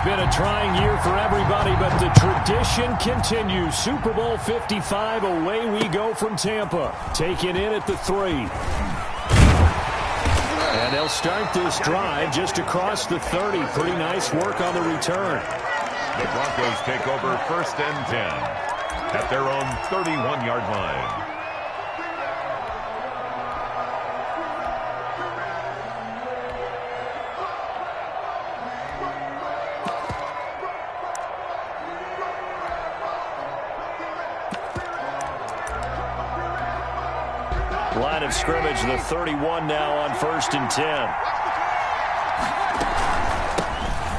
It's been a trying year for everybody, but the tradition continues. Super Bowl 55, away we go from Tampa. Taken in at the 3. And they'll start this drive just across the 30. Pretty nice work on the return. The Broncos take over 1st and 10 at their own 31-yard line. Line of scrimmage, the 31 now on 1st and 10.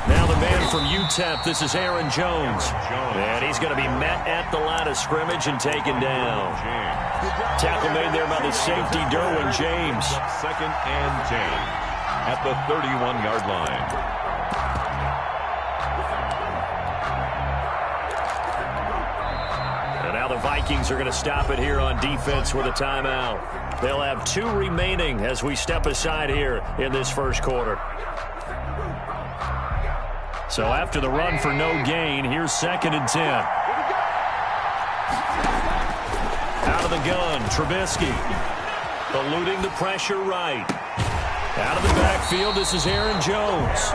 Now the man from UTEP, this is Aaron Jones. And he's going to be met at the line of scrimmage and taken down. Tackle made there by the safety, Derwin James. 2nd and 10 at the 31-yard line. The Vikings are going to stop it here on defense with a timeout. They'll have 2 remaining as we step aside here in this first quarter. So after the run for no gain, here's 2nd and 10. Out of the gun, Trubisky. Eluding the pressure right. Out of the backfield, this is Aaron Jones.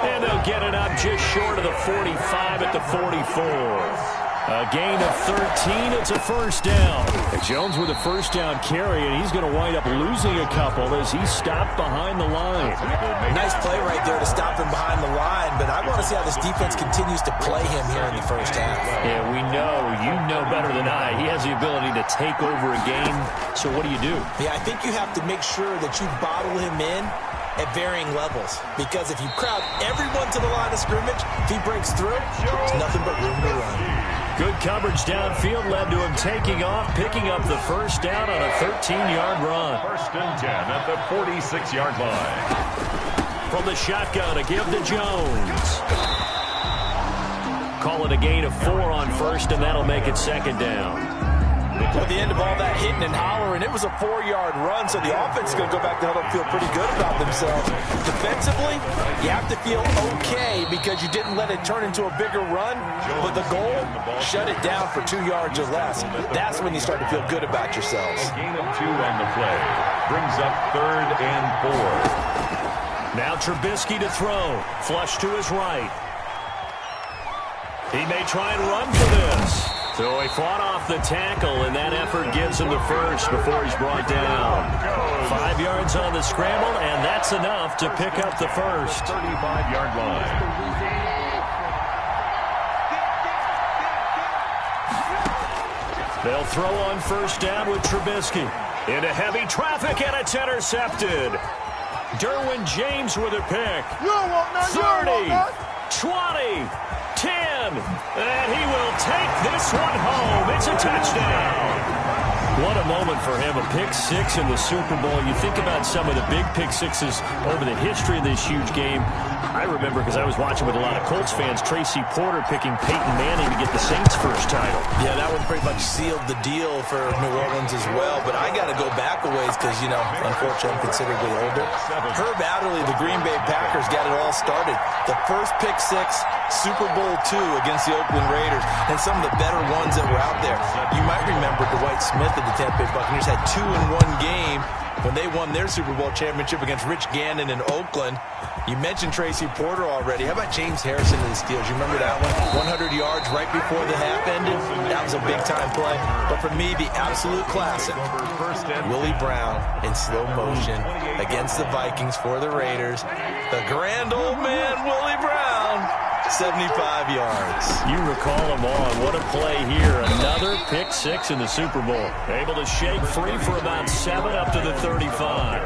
And they'll get it up just short of the 45 at the 44. A gain of 13. It's a first down. And Jones with a first down carry, and he's going to wind up losing a couple as he stopped behind the line. Nice play right there to stop him behind the line, but I want to see how this defense continues to play him here in the first half. Yeah, we know. You know better than I. He has the ability to take over a game. So what do you do? Yeah, I think you have to make sure that you bottle him in at varying levels, because if you crowd everyone to the line of scrimmage, if he breaks through, there's nothing but room to run. Good coverage downfield led to him taking off, picking up the first down on a 13-yard run. 1st and 10 at the 46-yard line. From the shotgun, a give to Jones. Call it a gain of 4 on 1st, and that'll make it 2nd down. At the end of all that hitting and hollering, it was a 4-yard run, so the offense is going to go back to huddle and feel pretty good about themselves. Defensively, you have to feel okay because you didn't let it turn into a bigger run, but the goal, shut it down for 2 yards or less. That's when you start to feel good about yourselves. A gain of 2 on the play. Brings up 3rd and 4. Now Trubisky to throw. Flush to his right. He may try and run for this. So he fought off the tackle, and that effort gives him the first before he's brought down. 5 yards on the scramble, and that's enough to pick up the first. 35-yard line. They'll throw on first down with Trubisky. Into heavy traffic, and it's intercepted. Derwin James with a pick. 30, 20, 10, and he will take this one home. It's a touchdown. What a moment for him, a pick 6 in the Super Bowl. You think about some of the big pick 6s over the history of this huge game. I remember, because I was watching with a lot of Colts fans, Tracy Porter picking Peyton Manning to get the Saints' first title. Yeah, that one pretty much sealed the deal for New Orleans as well. But I got to go back a ways because, you know, unfortunately I'm considerably older. Herb Adderley, the Green Bay Packers, got it all started. The first pick 6, Super Bowl II against the Oakland Raiders, and some of the better ones that were out there. You might remember Dwight Smith of the Tampa Bay Buccaneers had 2 in one game when they won their Super Bowl championship against Rich Gannon in Oakland. You mentioned Tracy Porter already. How about James Harrison of the Steelers? You remember that one? 100 yards right before the half ended. That was a big-time play. But for me, the absolute classic, Willie Brown in slow motion against the Vikings for the Raiders. The grand old man, Willie Brown, 75 yards. You recall them on. What a play here. Another pick 6 in the Super Bowl. Able to shake free for about 7 up to the 35.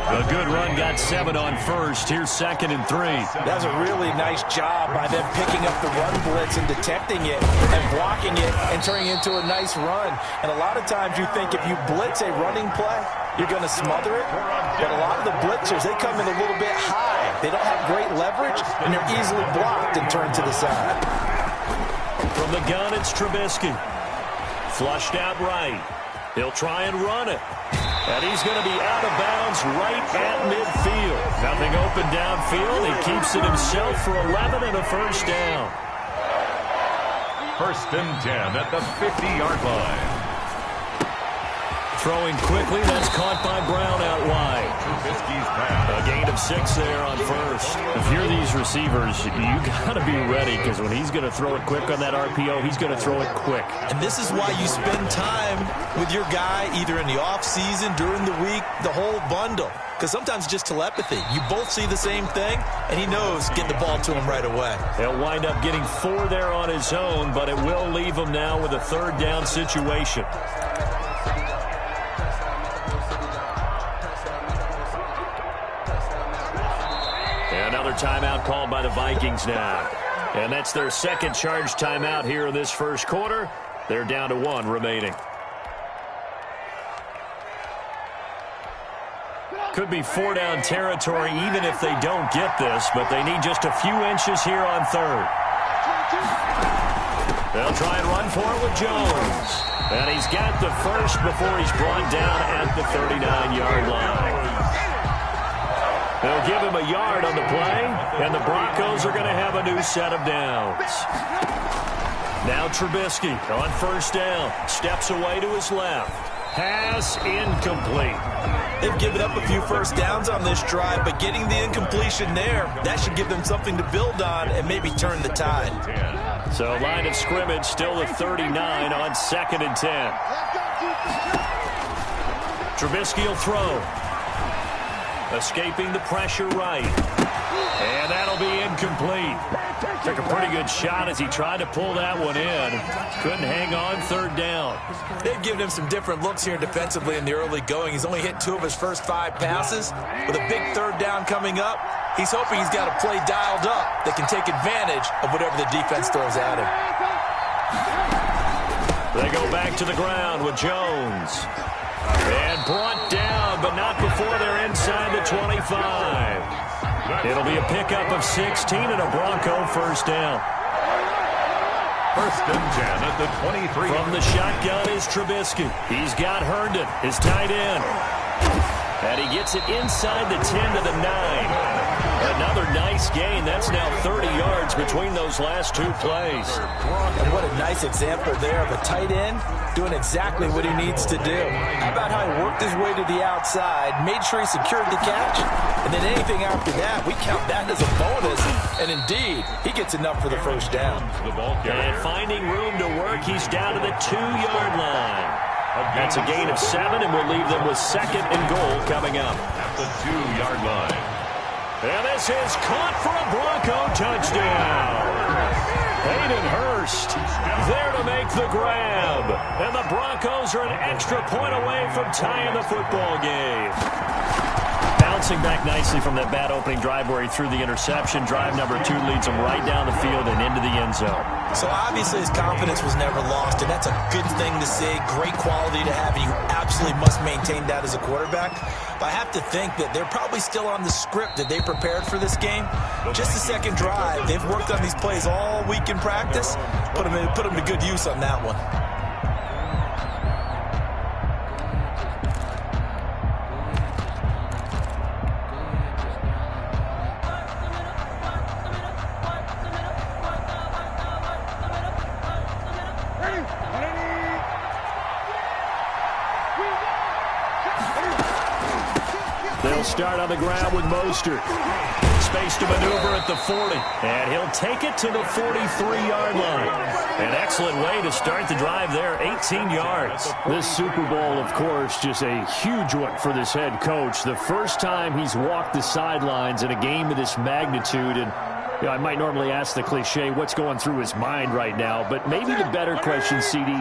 A good run, got 7 on first. Here's 2nd and 3. That was a really nice job by them picking up the run blitz and detecting it and blocking it and turning it into a nice run. And a lot of times you think if you blitz a running play, you're going to smother it. But a lot of the blitzers, they come in a little bit high. They don't have great leverage, and they're easily blocked and turned to the side. From the gun, it's Trubisky. Flushed out right. He'll try and run it. And he's going to be out of bounds right at midfield. Nothing open downfield. He keeps it himself for 11 and a first down. 1st and 10 at the 50-yard line. Throwing quickly, that's caught by Brown out wide. Trubisky's pass. A gain of 6 there on first. If you're these receivers, you got to be ready, because when he's going to throw it quick on that RPO, he's going to throw it quick. And this is why you spend time with your guy either in the offseason, during the week, the whole bundle. Because sometimes it's just telepathy. You both see the same thing, and he knows get the ball to him right away. He'll wind up getting 4 there on his own, but it will leave him now with a 3rd down situation. Another timeout called by the Vikings now. And that's their 2nd charge timeout here in this first quarter. They're down to 1 remaining. Could be 4-down territory even if they don't get this, but they need just a few inches here on 3rd. They'll try and run for it with Jones. And he's got the first before he's brought down at the 39-yard line. They'll give him a yard on the play, and the Broncos are going to have a new set of downs. Now Trubisky on 1st down. Steps away to his left. Pass incomplete. They've given up a few first downs on this drive, but getting the incompletion there, that should give them something to build on and maybe turn the tide. So line of scrimmage still the 39 on 2nd and 10. Trubisky will throw. Escaping the pressure right. And that'll be incomplete. Took a pretty good shot as he tried to pull that one in. Couldn't hang on 3rd down. They've given him some different looks here defensively in the early going. He's only hit 2 of his first 5 passes. With a big 3rd down coming up, he's hoping he's got a play dialed up that can take advantage of whatever the defense throws at him. They go back to the ground with Jones. And brought down, but not before they're inside the 25. It'll be a pickup of 16 and a Bronco 1st down. 1st and 10 at the 23. From the shotgun is Trubisky. He's got Herndon, his tight end. And he gets it inside the 10 to the 9. Another nice gain. That's now 30 yards between those last 2 plays. And what a nice example there of a tight end doing exactly what he needs to do. How about how he worked his way to the outside, made sure he secured the catch, and then anything after that, we count that as a bonus. And indeed, he gets enough for the 1st down. And finding room to work, he's down to the 2-yard line. That's a gain of 7, and we'll leave them with 2nd and goal coming up. At the 2-yard line. And this is caught for a Bronco touchdown. Hayden Hurst there to make the grab. And the Broncos are an extra point away from tying the football game. Bouncing back nicely from that bad opening drive where he threw the interception. Drive number 2 leads him right down the field and into the end zone. So obviously his confidence was never lost, and that's a good thing to see. Great quality to have, and you absolutely must maintain that as a quarterback. But I have to think that they're probably still on the script that they prepared for this game. Just the 2nd drive. They've worked on these plays all week in practice. Put them to good use on that one. They'll start on the ground with Mostert. Space to maneuver at the 40. And he'll take it to the 43-yard line. An excellent way to start the drive there, 18 yards. This Super Bowl, of course, just a huge one for this head coach. The first time he's walked the sidelines in a game of this magnitude. And you know, I might normally ask the cliche, what's going through his mind right now? But maybe the better question, CD,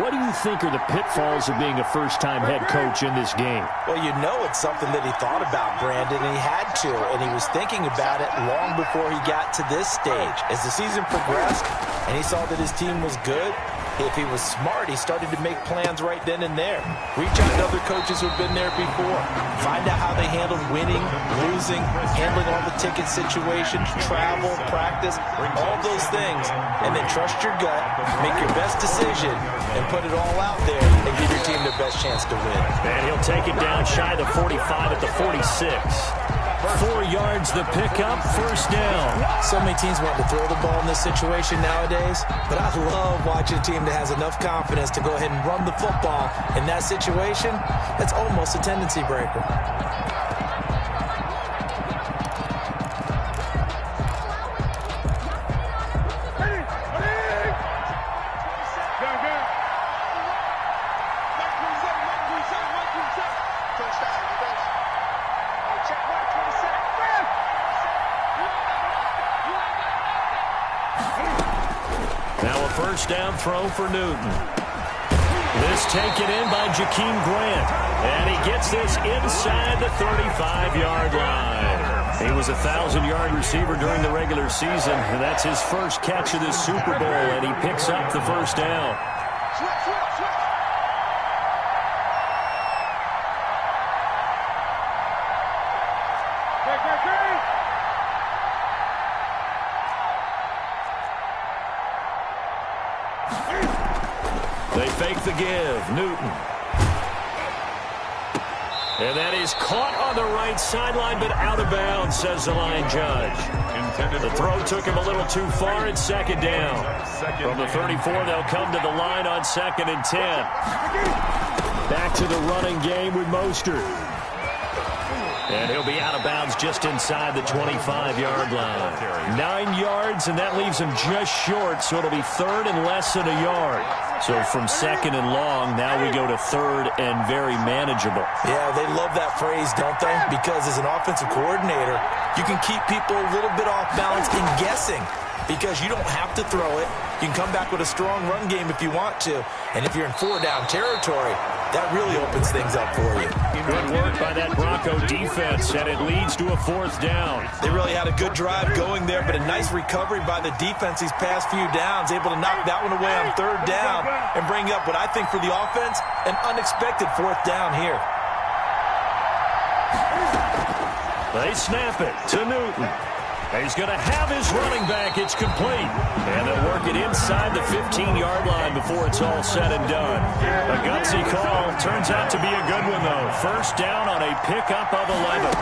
what do you think are the pitfalls of being a first-time head coach in this game? Well, you know it's something that he thought about, Brandon, and he had to, and he was thinking about it long before he got to this stage. As the season progressed and he saw that his team was good, If he was smart, he started to make plans right then and there. Reach out to other coaches who've been there before. Find out how they handled winning, losing, handling all the ticket situations, travel, practice, all those things. And then trust your gut, make your best decision, and put it all out there and give your team the best chance to win. And he'll take it down shy of the 45 at the 46. 4 yards the pickup, first down. So many teams want to throw the ball in this situation nowadays, but I love watching a team that has enough confidence to go ahead and run the football. In that situation, it's almost a tendency breaker. First down throw for Newton. This taken in by Jakeem Grant. And he gets this inside the 35-yard line. He was a 1,000-yard receiver during the regular season, and that's his first catch of this Super Bowl, and he picks up the first down. They fake the give. Newton. And that is caught on the right sideline, but out of bounds, says the line judge. The throw took him a little too far at second down. From the 34, they'll come to the line on 2nd and 10. Back to the running game with Mostert. And he'll be out of bounds just inside the 25-yard line. 9 yards, and that leaves him just short, so it'll be 3rd and less than a yard. So from 2nd and long, now we go to 3rd and very manageable. Yeah, they love that phrase, don't they? Because as an offensive coordinator, you can keep people a little bit off balance and guessing. Because you don't have to throw it. You can come back with a strong run game if you want to. And if you're in 4-down territory, that really opens things up for you. Good work by that Bronco defense, and it leads to a 4th down. They really had a good drive going there, but a nice recovery by the defense these past few downs, able to knock that one away on 3rd down and bring up what I think for the offense, an unexpected 4th down here. They snap it to Newton. He's going to have his running back. It's complete. And they'll work it inside the 15-yard line before it's all said and done. A gutsy call. Turns out to be a good one, though. First down on a pickup of 11.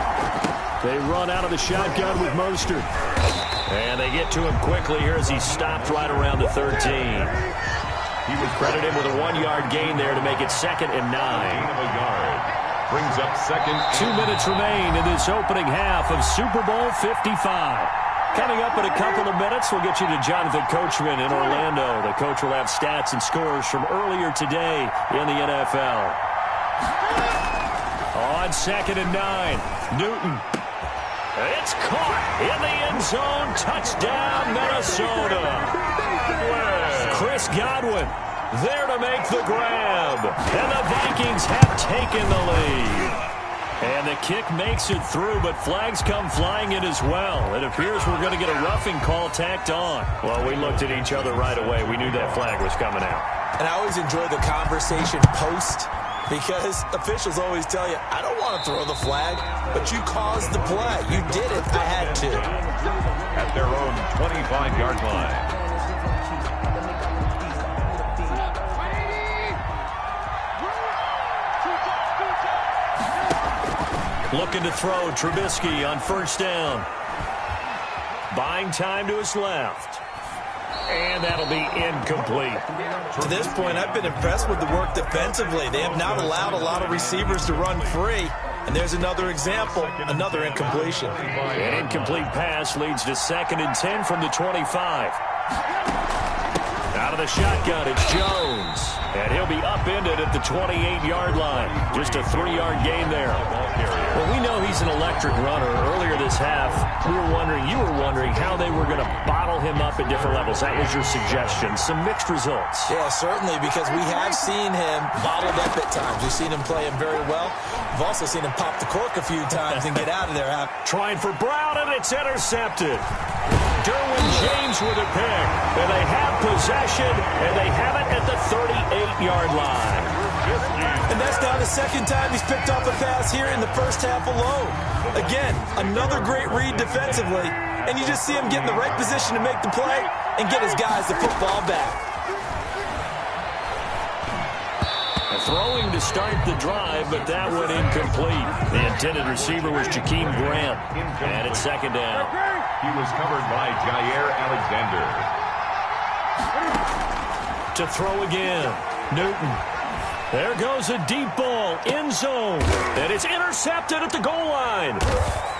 They run out of the shotgun with Mostert. And they get to him quickly here as he stopped right around the 13. He would credit him with a 1-yard gain there to make it 2nd and 9. Brings up 2nd. 2 minutes remain in this opening half of Super Bowl 55. Coming up in a couple of minutes, we'll get you to Jonathan Coachman in Orlando. The coach will have stats and scores from earlier today in the NFL. On 2nd and 9, Newton. It's caught in the end zone. Touchdown, Minnesota. Chris Godwin there to make the grab. And the Vikings have taken the lead. And the kick makes it through, but flags come flying in as well. It appears we're going to get a roughing call tacked on. Well, we looked at each other right away. We knew that flag was coming out. And I always enjoy the conversation post, because officials always tell you, I don't want to throw the flag, but you caused the play. You did it. I had to. At their own 25-yard line. Looking to throw, Trubisky on first down. Buying time to his left. And that'll be incomplete. To this point, I've been impressed with the work defensively. They have not allowed a lot of receivers to run free. And there's another example, another incompletion. An incomplete pass leads to 2nd and 10 from the 25. Out of the shotgun, it's Jones. And he'll be upended at the 28-yard line. Just a 3-yard gain there. Well, we know he's an electric runner. Earlier this half, you were wondering how they were going to bottle him up at different levels. That was your suggestion. Some mixed results. Yeah, certainly, because we have seen him bottled up at times. We've seen him play him very well. We've also seen him pop the cork a few times and get out of there. Trying for Brown, and it's intercepted. Derwin James with a pick. And they have possession, and they have it at the 38-yard line. And that's now the second time he's picked off a pass here in the first half alone. Again, another great read defensively, and you just see him get in the right position to make the play and get his guys the football back. Throwing to start the drive, but that went incomplete. The intended receiver was Jakeem Grant. And it's second down. He was covered by Jair Alexander. To throw again. Newton. There goes a deep ball. End zone. And it's intercepted at the goal line.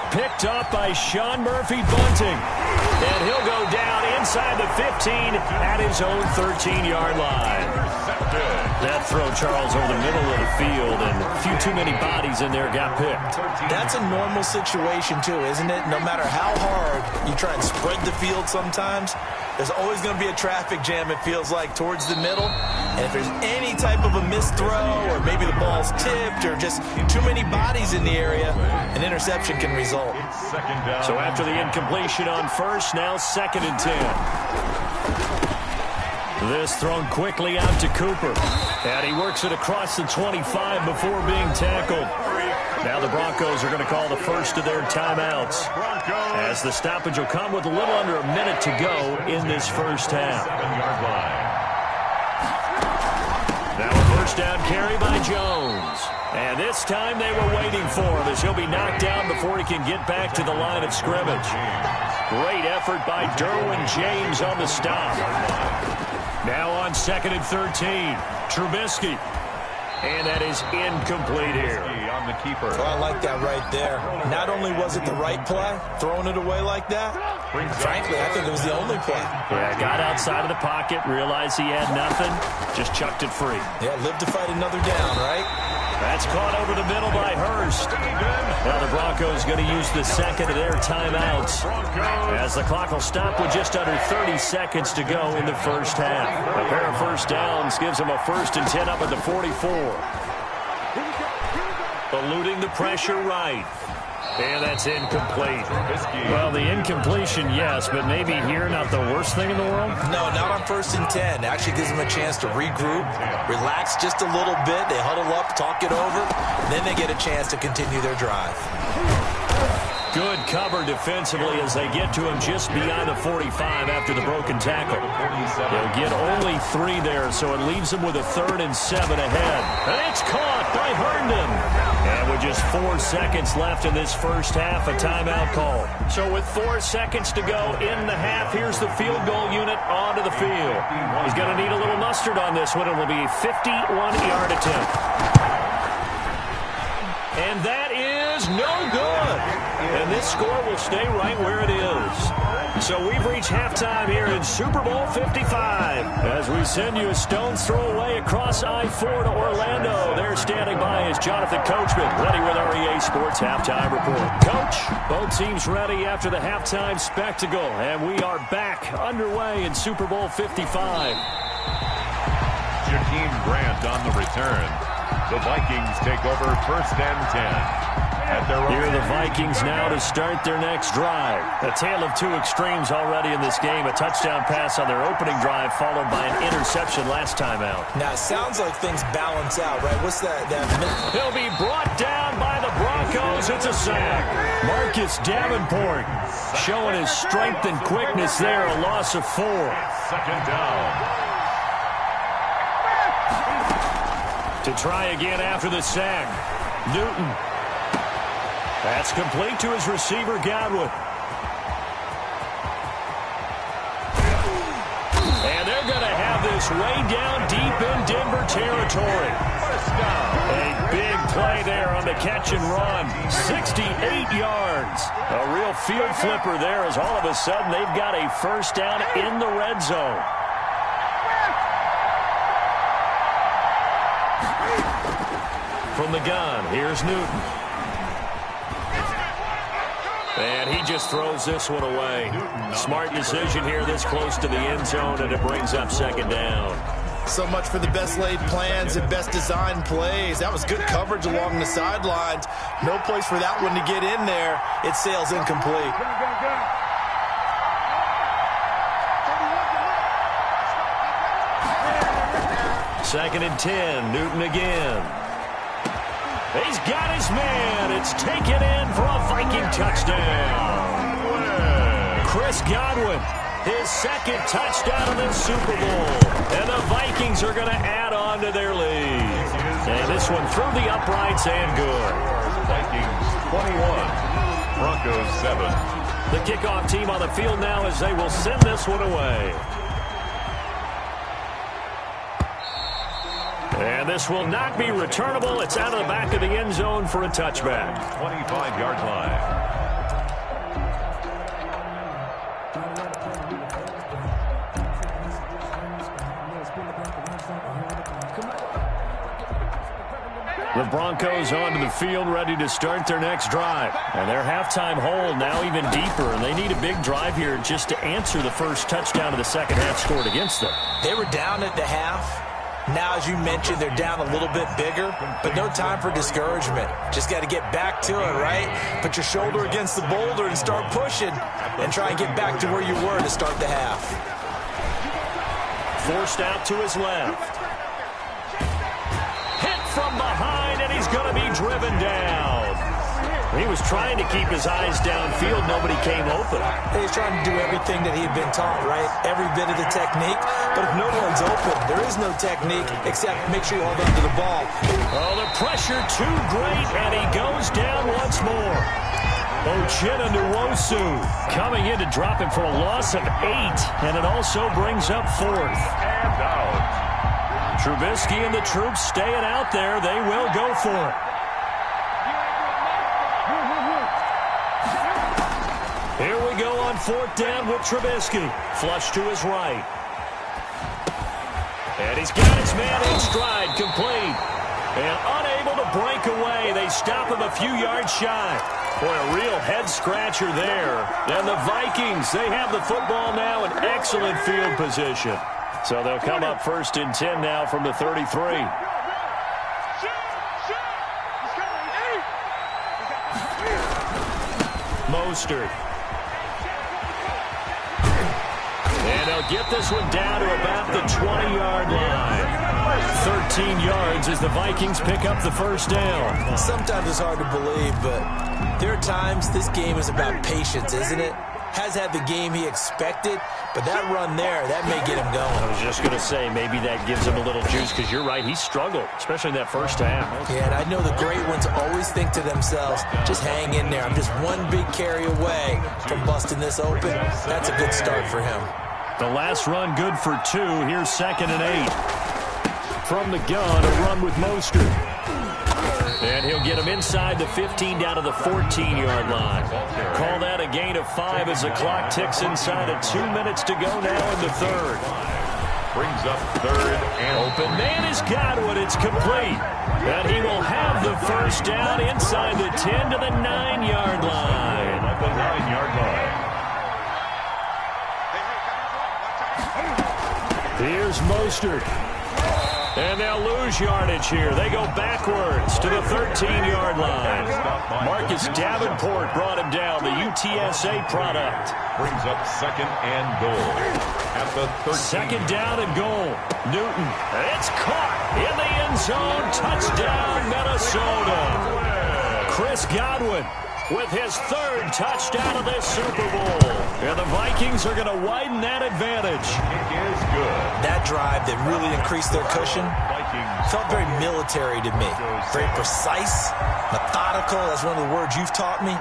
Picked up by Sean Murphy-Bunting. And he'll go down inside the 15 at his own 13-yard line. That throw, Charles, over the middle of the field, and a few too many bodies in there got picked. That's a normal situation, too, isn't it? No matter how hard you try and spread the field sometimes, there's always going to be a traffic jam, it feels like, towards the middle. And if there's any type of a missed throw, or maybe the ball's tipped, or just too many bodies in the area, an interception can result. So after the incompletion on first, now 2nd and 10. This thrown quickly out to Cooper. And he works it across the 25 before being tackled. Now the Broncos are going to call the first of their timeouts, as the stoppage will come with a little under a minute to go in this first half. Now a first down carry by Jones. And this time they were waiting for him, as he'll be knocked down before he can get back to the line of scrimmage. Great effort by Derwin James on the stop. Now on 2nd and 13, Trubisky. And that is incomplete here. On the keeper. Oh, I like that right there. Not only was it the right play, throwing it away like that, frankly, I think it was the only play. Yeah, got outside of the pocket, realized he had nothing, just chucked it free. Yeah, live to fight another down, right? That's caught over the middle by Hurst. Now the Broncos going to use the second of their timeouts, as the clock will stop with just under 30 seconds to go in the first half. A pair of first downs gives them a 1st and 10 up at the 44. Eluding the pressure right. And that's incomplete. Well, the incompletion, yes, but maybe here not the worst thing in the world? No, not on 1st and 10. Actually gives them a chance to regroup, relax just a little bit. They huddle up, talk it over, and then they get a chance to continue their drive. Good cover defensively as they get to him just beyond the 45 after the broken tackle. They'll get only 3 there, so it leaves them with a 3rd and 7 ahead. And it's caught by Herndon. And with just 4 seconds left in this first half, a timeout call. So with 4 seconds to go in the half, here's the field goal unit onto the field. He's going to need a little mustard on this one. It will be a 51-yard attempt. And that is no good. And this score will stay right where it is. So we've reached halftime here in Super Bowl 55. As we send you a stone's throw away across I-4 to Orlando. There standing by is Jonathan Coachman, ready with our EA Sports Halftime Report. Coach, both teams ready after the halftime spectacle. And we are back underway in Super Bowl 55. Jakeem Grant on the return. The Vikings take over 1st and 10. Here are the Vikings now to start their next drive. A tale of 2 extremes already in this game. A touchdown pass on their opening drive, followed by an interception last time out. Now, it sounds like things balance out, right? What's that? He'll be brought down by the Broncos. It's a sack. Marcus Davenport showing his strength and quickness there. A loss of 4. 2nd down. To try again after the sack. Newton. That's complete to his receiver, Godwin. And they're going to have this way down deep in Denver territory. A big play there on the catch and run. 68 yards. A real field flipper there, as all of a sudden they've got a first down in the red zone. From the gun, here's Newton. And he just throws this one away. Smart decision here this close to the end zone, and it brings up 2nd down. So much for the best laid plans and best designed plays. That was good coverage along the sidelines. No place for that one to get in there. It sails incomplete. 2nd and 10. Newton again. He's got his man. It's taken in for a Viking touchdown. Chris Godwin, his 2nd touchdown of this Super Bowl. And the Vikings are going to add on to their lead. And this one through the uprights and good. Vikings 21, Broncos 7. The kickoff team on the field now as they will send this one away. And this will not be returnable. It's out of the back of the end zone for a touchback. 25-yard line. The Broncos onto the field, ready to start their next drive. And their halftime hole now even deeper, and they need a big drive here just to answer the first touchdown of the second half scored against them. They were down at the half. Now, as you mentioned, they're down a little bit bigger, but no time for discouragement. Just got to get back to it, right? Put your shoulder against the boulder and start pushing and try and get back to where you were to start the half. Forced out to his left. Hit from behind, and he's going to be driven down. He was trying to keep his eyes downfield. Nobody came open. He's trying to do everything that he had been taught, right? Every bit of the technique. But if no one's open, there is no technique except make sure you hold on to the ball. Oh, the pressure too great, and he goes down once more. Uchenna Nwosu coming in to drop him for a loss of 8, and it also brings up 4th. And out. Trubisky and the troops staying out there. They will go for it. Here we go on 4th down with Trubisky. Flush to his right. And he's got his man in stride, complete. And unable to break away. They stop him a few yards shy. Boy, a real head-scratcher there. And the Vikings, they have the football now in excellent field position. So they'll come up 1st and 10 now from the 33. Mostert. And they'll get this one down to about the 20-yard line. 13 yards as the Vikings pick up the first down. Sometimes it's hard to believe, but there are times this game is about patience, isn't it? Has had the game he expected, but that run there, that may get him going. I was just going to say, maybe that gives him a little juice, because you're right, he struggled, especially in that first half. Yeah, and I know the great ones always think to themselves, just hang in there. I'm just one big carry away from busting this open. That's a good start for him. The last run good for 2. Here's 2nd and 8. From the gun, a run with Mostert. And he'll get him inside the 15 down to the 14-yard line. Call that a gain of 5 as the clock ticks inside of 2 minutes to go now in the third. Brings up 3rd and open man is Godwin. It's complete. And he will have the first down inside the 10 to the 9-yard line. At the 9-yard line. Here's Mostert. And they'll lose yardage here. They go backwards to the 13-yard line. Marcus Davenport brought him down, the UTSA product. Brings up 2nd and goal at the 13. 2nd down and goal. Newton. It's caught in the end zone. Touchdown, Minnesota. Chris Godwin with his 3rd touchdown of this Super Bowl. And the Vikings are going to widen that advantage. It is good. That drive that really increased their cushion felt very military to me. Very precise, methodical. That's one of the words you've taught me.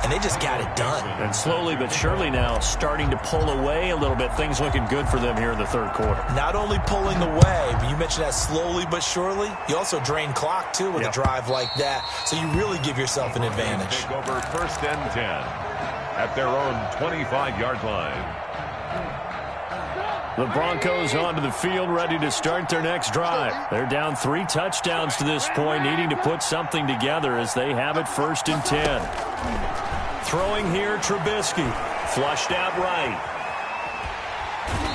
And they just got it done. And slowly but surely now starting to pull away a little bit. Things looking good for them here in the third quarter. Not only pulling away, but you mentioned that slowly but surely. You also drain clock, too, with a drive like that. So you really give yourself an advantage. Take over 1st and 10 at their own 25-yard line. The Broncos onto the field, ready to start their next drive. They're down 3 touchdowns to this point, needing to put something together as they have it 1st and 10. Throwing here, Trubisky. Flushed out right.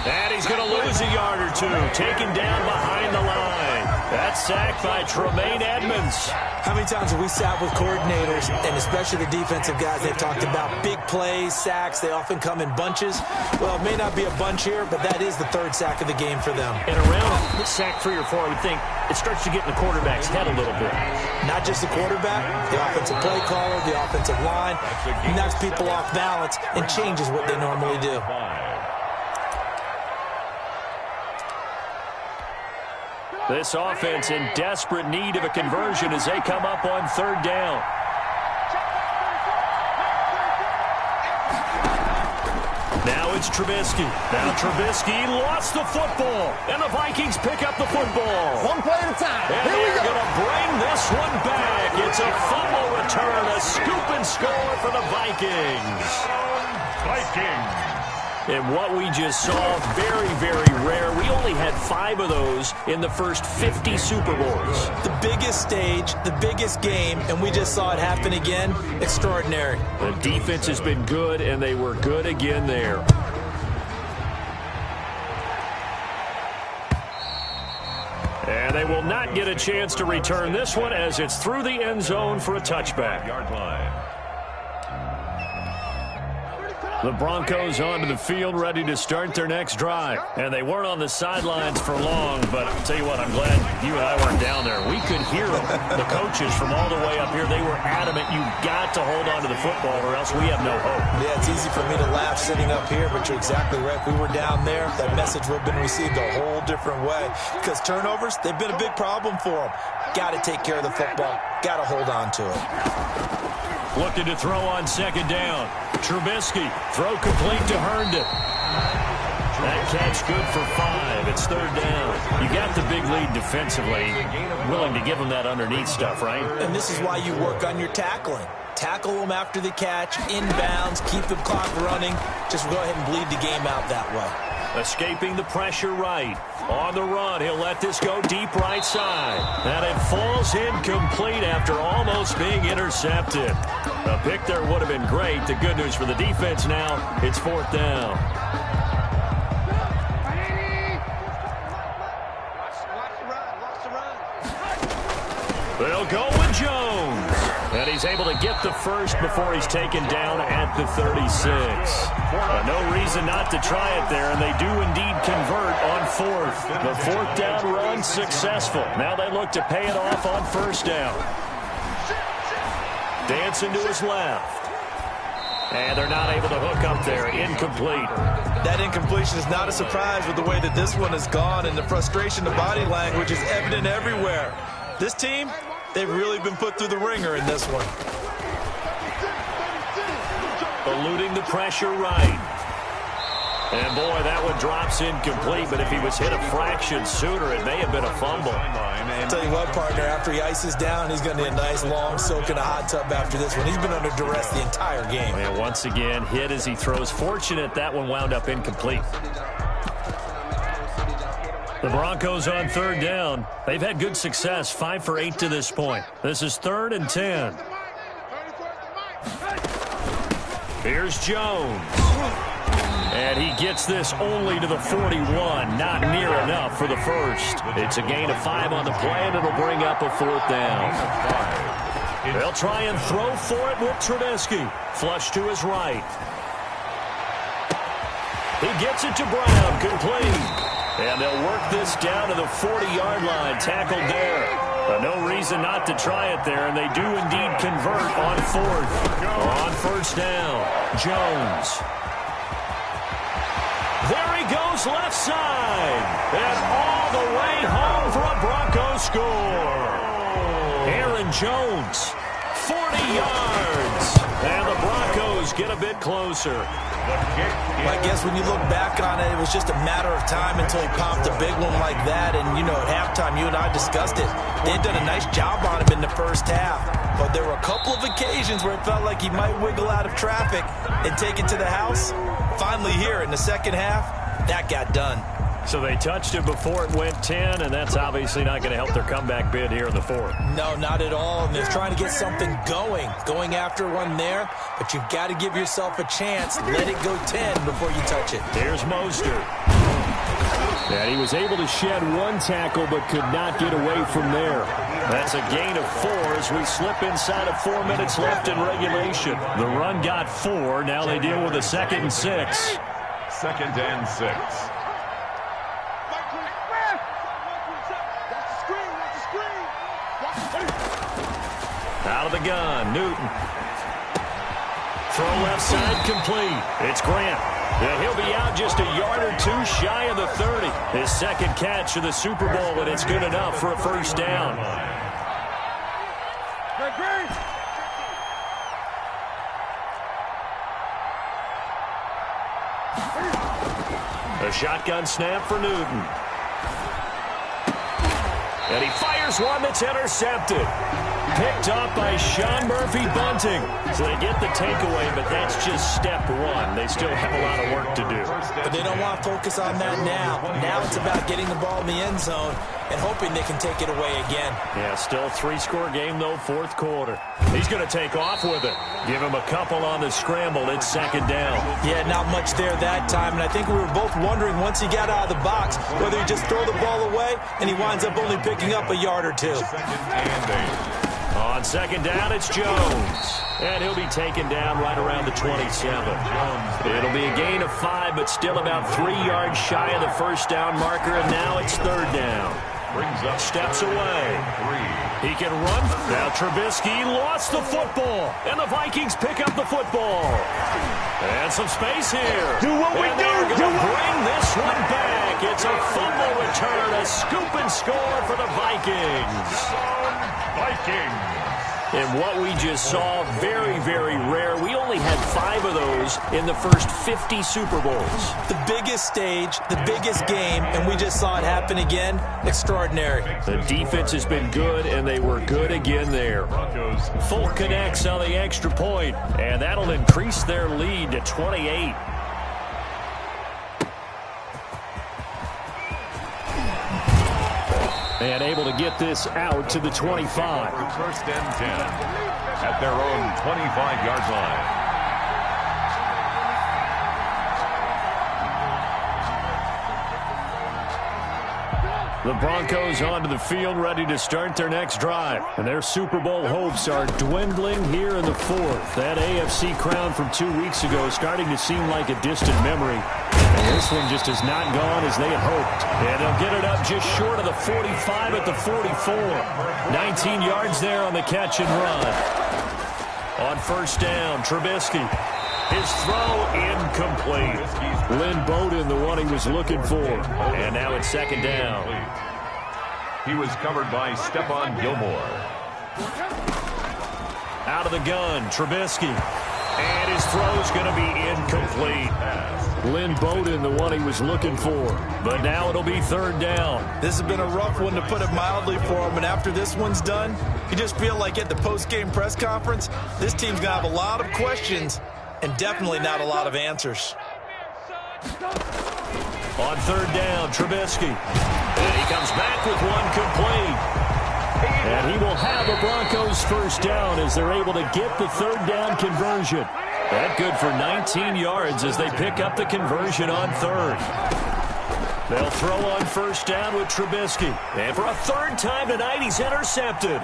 And he's going to lose a yard or two. Taken down behind the line. That's sacked by Tremaine Edmonds. How many times have we sat with coordinators, and especially the defensive guys, they've talked about big plays, sacks. They often come in bunches. Well, it may not be a bunch here, but that is the third sack of the game for them. And around sack 3 or 4, I would think it starts to get in the quarterback's head a little bit. Not just the quarterback, the offensive play caller, the offensive line. Knocks people off balance and changes what they normally do. This offense in desperate need of a conversion as they come up on third down. Now it's Trubisky. Now Trubisky lost the football, and the Vikings pick up the football. One play at a time. And they're going to bring this one back. It's a fumble return, a scoop and score for the Vikings. Vikings. And what we just saw, very, very rare. We only had 5 of those in the first 50 Super Bowls. The biggest stage, the biggest game, and we just saw it happen again. Extraordinary. The defense has been good, and they were good again there. And they will not get a chance to return this one as it's through the end zone for a touchback. Yard line. The Broncos onto the field, ready to start their next drive. And they weren't on the sidelines for long, but I'll tell you what, I'm glad you and I weren't down there. We could hear them. The coaches from all the way up here, they were adamant, you've got to hold on to the football or else we have no hope. Yeah, it's easy for me to laugh sitting up here, but you're exactly right. If we were down there, that message would have been received a whole different way. Because turnovers, they've been a big problem for them. Got to take care of the football. Got to hold on to it. Looking to throw on second down. Trubisky, throw complete to Herndon. That catch good for 5. It's third down. You got the big lead defensively. Willing to give them that underneath stuff, right? And this is why you work on your tackling. Tackle them after the catch, inbounds, keep the clock running. Just go ahead and bleed the game out that way. Escaping the pressure right. On the run, he'll let this go deep right side. And it falls incomplete after almost being intercepted. A pick there would have been great. The good news for the defense now, it's fourth down. They'll go with Jones. And he's able to get the first before he's taken down at the 36. No reason not to try it there, and they do indeed convert on fourth. The fourth down run successful. Now they look to pay it off on first down. Dancing to his left. And they're not able to hook up there. Incomplete. That incompletion is not a surprise with the way that this one has gone, and the frustration, the body language is evident everywhere. This team, they've really been put through the ringer in this one. Eluding the pressure right. And boy, that one drops incomplete, but if he was hit a fraction sooner, it may have been a fumble. I'll tell you what, partner, after he ices down, he's going to need a nice long soak in a hot tub after this one. He's been under duress the entire game. And once again, hit as he throws. Fortunate that one wound up incomplete. The Broncos on third down. They've had good success, 5 for 8 to this point. This is 3rd and 10. Here's Jones. And he gets this only to the 41. Not near enough for the first. It's a gain of 5 on the play, and it'll bring up a fourth down. They'll try and throw for it with Trubisky. Flush to his right. He gets it to Brown, complete. And they'll work this down to the 40-yard line, tackled there. No reason not to try it there, and they do indeed convert on fourth. On first down, Jones. There he goes left side. And all the way home for a Broncos score. Aaron Jones, 40 yards. And the Broncos get a bit closer. I guess when you look back on it, it was just a matter of time until he popped a big one like that. And, you know, at halftime, you and I discussed it. They'd done a nice job on him in the first half. But there were a couple of occasions where it felt like he might wiggle out of traffic and take it to the house. Finally here in the second half, that got done. So they touched it before it went 10, and that's obviously not going to help their comeback bid here in the fourth. No, not at all. And they're trying to get something going after one there. But you've got to give yourself a chance. Let it go 10 before you touch it. Here's Mostert. And he was able to shed one tackle but could not get away from there. That's a gain of 4 as we slip inside of 4 minutes left in regulation. The run got 4. Now they deal with a 2nd and 6. 2nd and 6. Out of the gun, Newton. Throw left side complete. It's Grant. And he'll be out just a yard or 2 shy of the 30. His 2nd catch of the Super Bowl, and it's good enough for a first down. A shotgun snap for Newton. And he fires one that's intercepted. Picked up by Sean Murphy-Bunting. So they get the takeaway, but that's just step 1. They still have a lot of work to do. But they don't want to focus on that now. Now it's about getting the ball in the end zone and hoping they can take it away again. Yeah, still 3-score game, though, 4th quarter. He's going to take off with it. Give him a couple on the scramble. It's 2nd down. Yeah, not much there that time. And I think we were both wondering once he got out of the box whether he just throw the ball away and he winds up only picking up a yard or 2. On 2nd down, it's Jones. And he'll be taken down right around the 27. It'll be a gain of 5, but still about 3 yards shy of the first down marker, and now it's 3rd down. Brings up steps away. 3. He can run. Now Trubisky lost the football, and the Vikings pick up the football. And some space here. Do what we do. Bring this one back. It's a fumble return, a scoop and score for the Vikings. Vikings. And what we just saw, very, very rare. We only had 5 of those in the first 50 Super Bowls. The biggest stage, the biggest game, and we just saw it happen again. Extraordinary. The defense has been good, and they were good again there. Folk connects on the extra point, and that'll increase their lead to 28. And able to get this out to the 25. 1st and 10 at their own 25-yard line. The Broncos onto the field, ready to start their next drive. And their Super Bowl hopes are dwindling here in the 4th. That AFC crown from 2 weeks ago is starting to seem like a distant memory. And this one just has not gone as they had hoped. And they'll get it up just short of the 45 at the 44. 19 yards there on the catch and run. On 1st down, Trubisky. His throw incomplete. Lynn Bowden, the one he was looking for. And now it's 2nd down. He was covered by Stephon Gilmore. Out of the gun, Trubisky. And his throw's going to be incomplete. Lynn Bowden, the one he was looking for. But now it'll be 3rd down. This has been a rough one, to put it mildly, for him. And after this one's done, you just feel like at the post-game press conference, this team's going to have a lot of questions and definitely not a lot of answers. On 3rd down, Trubisky. And he comes back with one complete. And he will have a Broncos first down as they're able to get the 3rd down conversion. That good for 19 yards as they pick up the conversion on 3rd. They'll throw on 1st down with Trubisky. And for a 3rd time tonight, he's intercepted.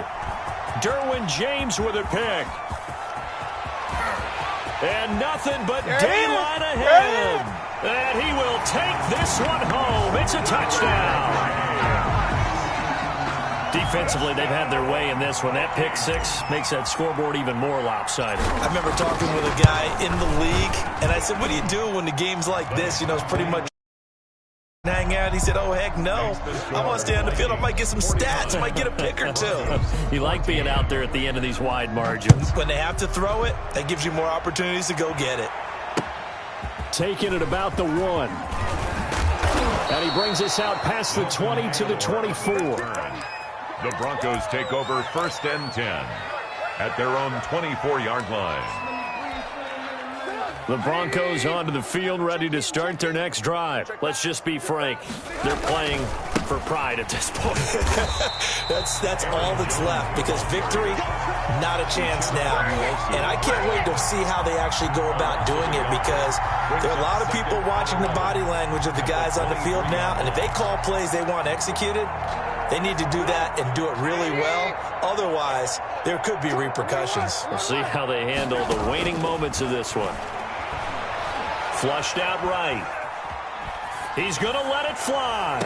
Derwin James with a pick. And nothing but daylight ahead. And he will take this one home. It's a touchdown. Defensively, they've had their way in this one. That pick 6 makes that scoreboard even more lopsided. I remember talking with a guy in the league, and I said, what do you do when the game's like this? You know, it's pretty much hang out. He said, oh, heck no. I want to stay on the field. I might get some stats. I might get a pick or 2. You like being out there at the end of these wide margins. When they have to throw it, that gives you more opportunities to go get it. Taking it about the 1. And he brings us out past the 20 to the 24. The Broncos take over 1st and 10 at their own 24-yard line. The Broncos onto the field, ready to start their next drive. Let's just be frank. They're playing for pride at this point. That's all that's left, because victory, not a chance now. And I can't wait to see how they actually go about doing it, because there are a lot of people watching the body language of the guys on the field now, and if they call plays they want executed, they need to do that and do it really well. Otherwise, there could be repercussions. We'll see how they handle the waning moments of this one. Flushed out right. He's going to let it fly.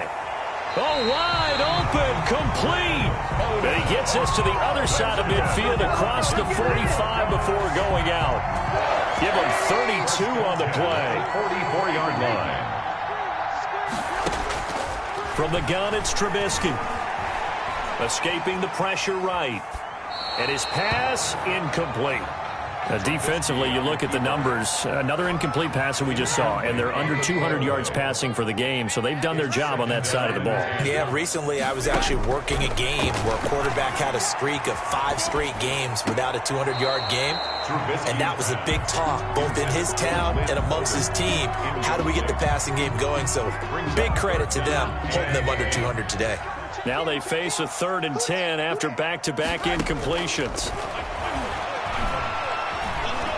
Oh, wide open, complete. And he gets this to the other side of midfield across the 45 before going out. Give him 32 on the play. 44-yard line. From the gun, it's Trubisky. Escaping the pressure right. And his pass incomplete. Defensively, you look at the numbers. Another incomplete pass that we just saw, and they're under 200 yards passing for the game, so they've done their job on that side of the ball. Yeah, recently I was actually working a game where a quarterback had a streak of 5 straight games without a 200-yard game, and that was a big talk, both in his town and amongst his team. How do we get the passing game going? So big credit to them, holding them under 200 today. Now they face a 3rd and 10 after back-to-back incompletions.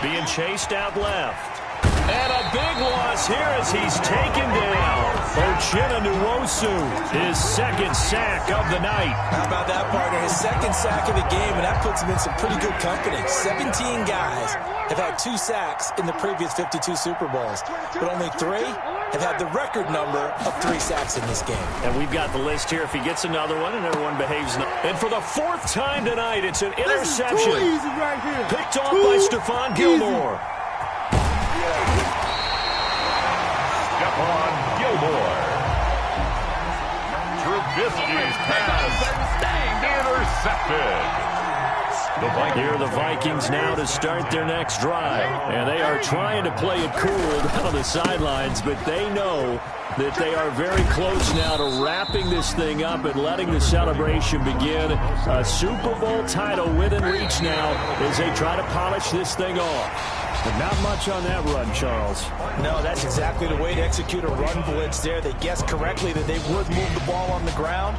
Being chased out left. And a big loss here as he's taken down. Uchenna Nwosu, his 2nd sack of the night. How about that, partner? His 2nd sack of the game, and that puts him in some pretty good company. 17 guys have had 2 sacks in the previous 52 Super Bowls, but only 3 have had the record number of 3 sacks in this game. And we've got the list here. If he gets another one and everyone behaves. And for the 4th time tonight, it's an interception. This is too easy right here. Picked off by Stephon Gilmore. Stephon Gilmore. Trubisky's pass intercepted. Here are the Vikings now to start their next drive. And they are trying to play it cool down on the sidelines, but they know that they are very close now to wrapping this thing up and letting the celebration begin. A Super Bowl title within reach now as they try to polish this thing off. But not much on that run, Charles. No, that's exactly the way to execute a run blitz there. They guessed correctly that they would move the ball on the ground,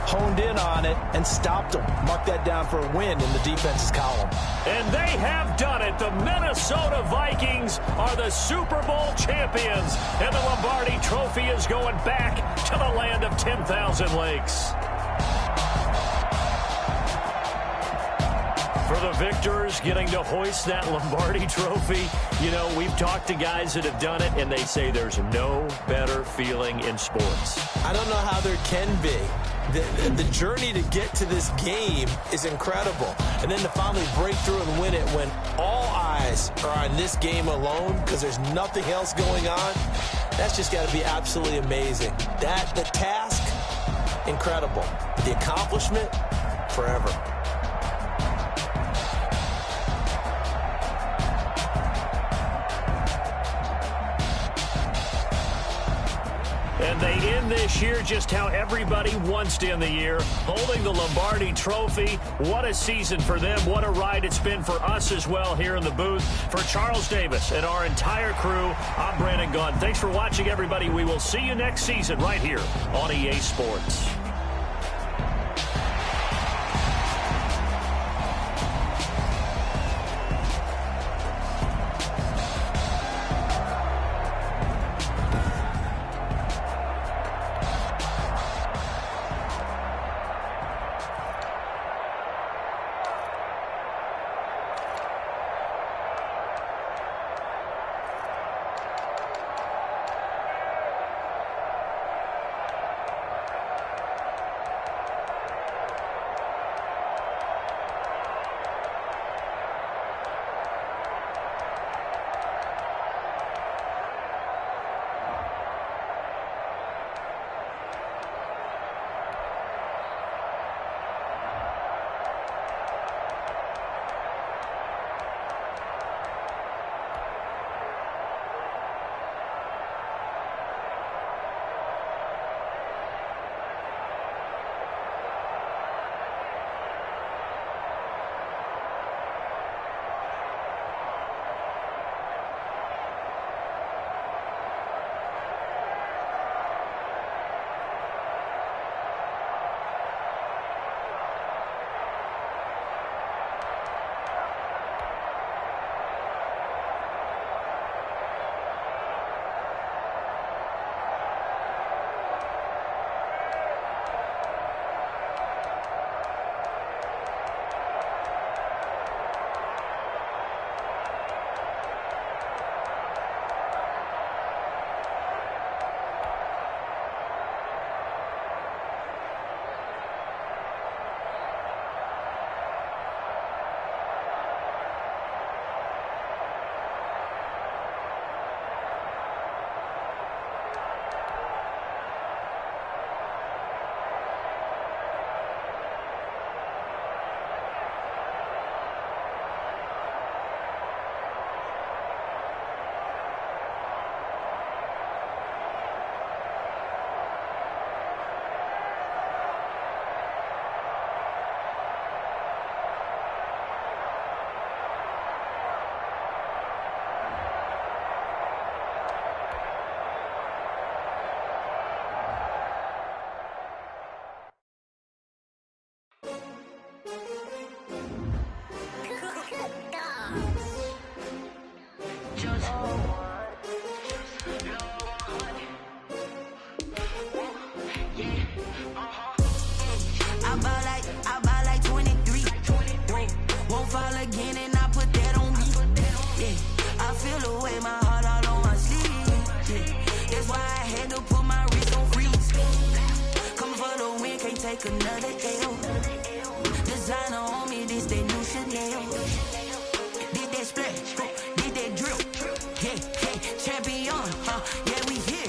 honed in on it, and stopped them. Mark that down for a win in the defense's column. And they have done it. The Minnesota Vikings are the Super Bowl champions. And the Lombardi Trophy is going back to the land of 10,000 lakes. For the victors, getting to hoist that Lombardi Trophy, you know, we've talked to guys that have done it, and they say there's no better feeling in sports. I don't know how there can be. The journey to get to this game is incredible. And then to finally break through and win it when all eyes are on this game alone because there's nothing else going on, that's just got to be absolutely amazing. The task, incredible. The accomplishment, forever. And they end this year just how everybody wants to end the year, holding the Lombardi Trophy. What a season for them. What a ride it's been for us as well here in the booth. For Charles Davis and our entire crew, I'm Brandon Gaudin. Thanks for watching, everybody. We will see you next season right here on EA Sports. take another L. Designer on me, this they new Chanel. Did that splash, did that drip. Yeah, champion, yeah, we here.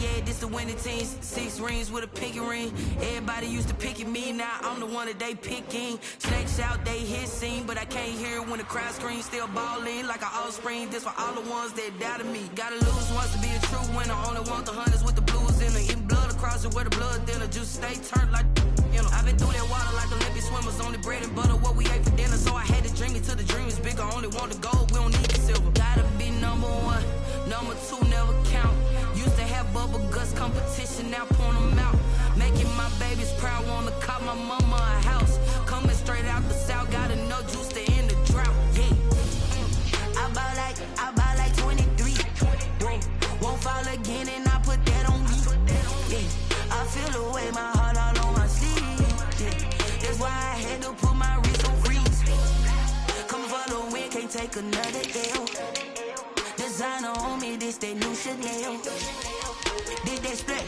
Yeah, this the winning teams. 6 rings with a pinky ring. Everybody used to pick at me, now I'm the one that they picking. Snakes out, they hit scene, but I can't hear it when the crowd screams. Still ballin' like an offspring. This for all the ones that doubted me. Gotta lose once to be a true winner. Only want the hunters with the blues in her. Eating blood across it where the blood thinner. Juice stay turned like you know. I've been through that water like Olympic swimmers. Only bread and butter what we ate for dinner. So I had to dream it till the dream is bigger. Only want the gold, we don't need the silver. Gotta be number 1, number 2 never count. Used to have bubble guts competition, now point them out. Making my babies proud, wanna call my mama a house. Coming straight out the south, gotta know juice to end the drought. Yeah, I buy like 23. Whoa, won't fall again and I put that on me. Yeah, I feel the way my heart all on my sleeve. Yeah, that's why I had to put my wrist on freeze. Coming for the win, can't take another L. Designer on me, this they new Chanel. Did that split?